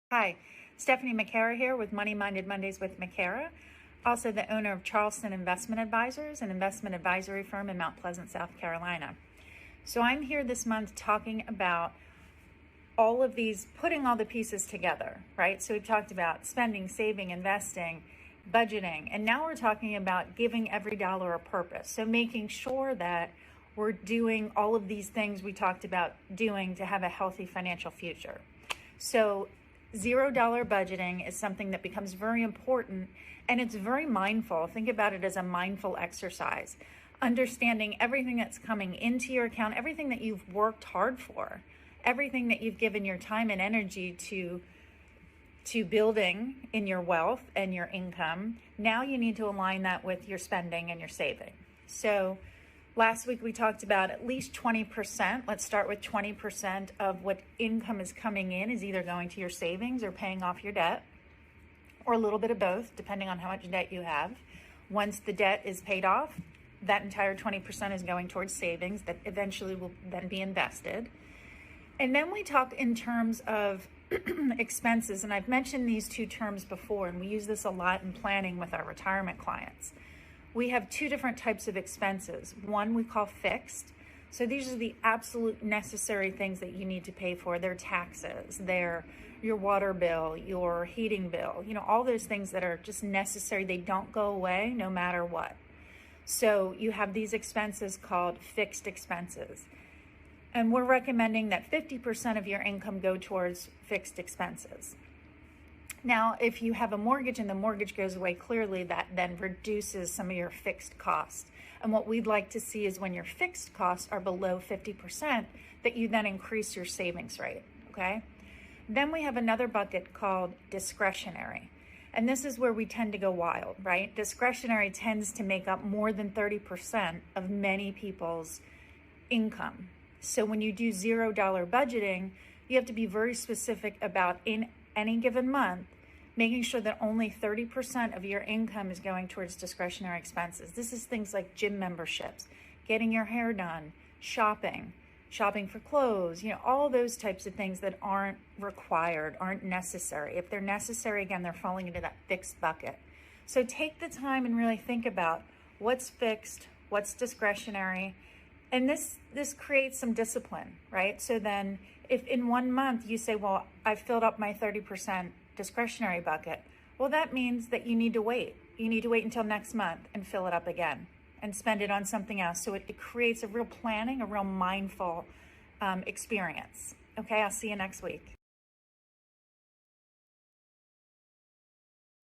Hi, Stephanie Mackara here with Money Minded Mondays with Mackara, also the owner of Charleston Investment Advisors, an investment advisory firm in Mount Pleasant, South Carolina. So I'm here this month talking about all of these, putting all the pieces together, right? So we've talked about spending, saving, investing, budgeting, and now we're talking about giving every dollar a purpose. So making sure that we're doing all of these things we talked about doing to have a healthy financial future. So $0 budgeting is something that becomes very important, and it's very mindful. Think about it as a mindful exercise. Understanding everything that's coming into your account, everything that you've worked hard for, everything that you've given your time and energy to building in your wealth and your income. Now you need to align that with your spending and your saving. So last week we talked about at least 20%. Let's start with 20% of what income is coming in is either going to your savings or paying off your debt, or a little bit of both, depending on how much debt you have. Once the debt is paid off, that entire 20% is going towards savings that eventually will then be invested. And then we talked in terms of expenses, and I've mentioned these two terms before, and we use this a lot in planning with our retirement clients. We have two different types of expenses. One we call fixed. So these are the absolute necessary things that you need to pay for. They're taxes, they're your water bill, your heating bill, all those things that are just necessary. They don't go away no matter what. So you have these expenses called fixed expenses. And we're recommending that 50% of your income go towards fixed expenses. Now, if you have a mortgage and the mortgage goes away, clearly that then reduces some of your fixed costs. And what we'd like to see is when your fixed costs are below 50%, that you then increase your savings rate, okay? Then we have another bucket called discretionary. And this is where we tend to go wild, right? Discretionary tends to make up more than 30% of many people's income. So when you do $0 budgeting, you have to be very specific about in any given month, making sure that only 30% of your income is going towards discretionary expenses. This is things like gym memberships, getting your hair done, shopping for clothes, all those types of things that aren't required, aren't necessary. If they're necessary, again, they're falling into that fixed bucket. So take the time and really think about what's fixed, what's discretionary. And this creates some discipline, right? So then if in 1 month you say, well, I've filled up my 30% discretionary bucket, well, that means that you need to wait. You need to wait until next month and fill it up again and spend it on something else. So it creates a real planning, a real mindful experience. Okay, I'll see you next week.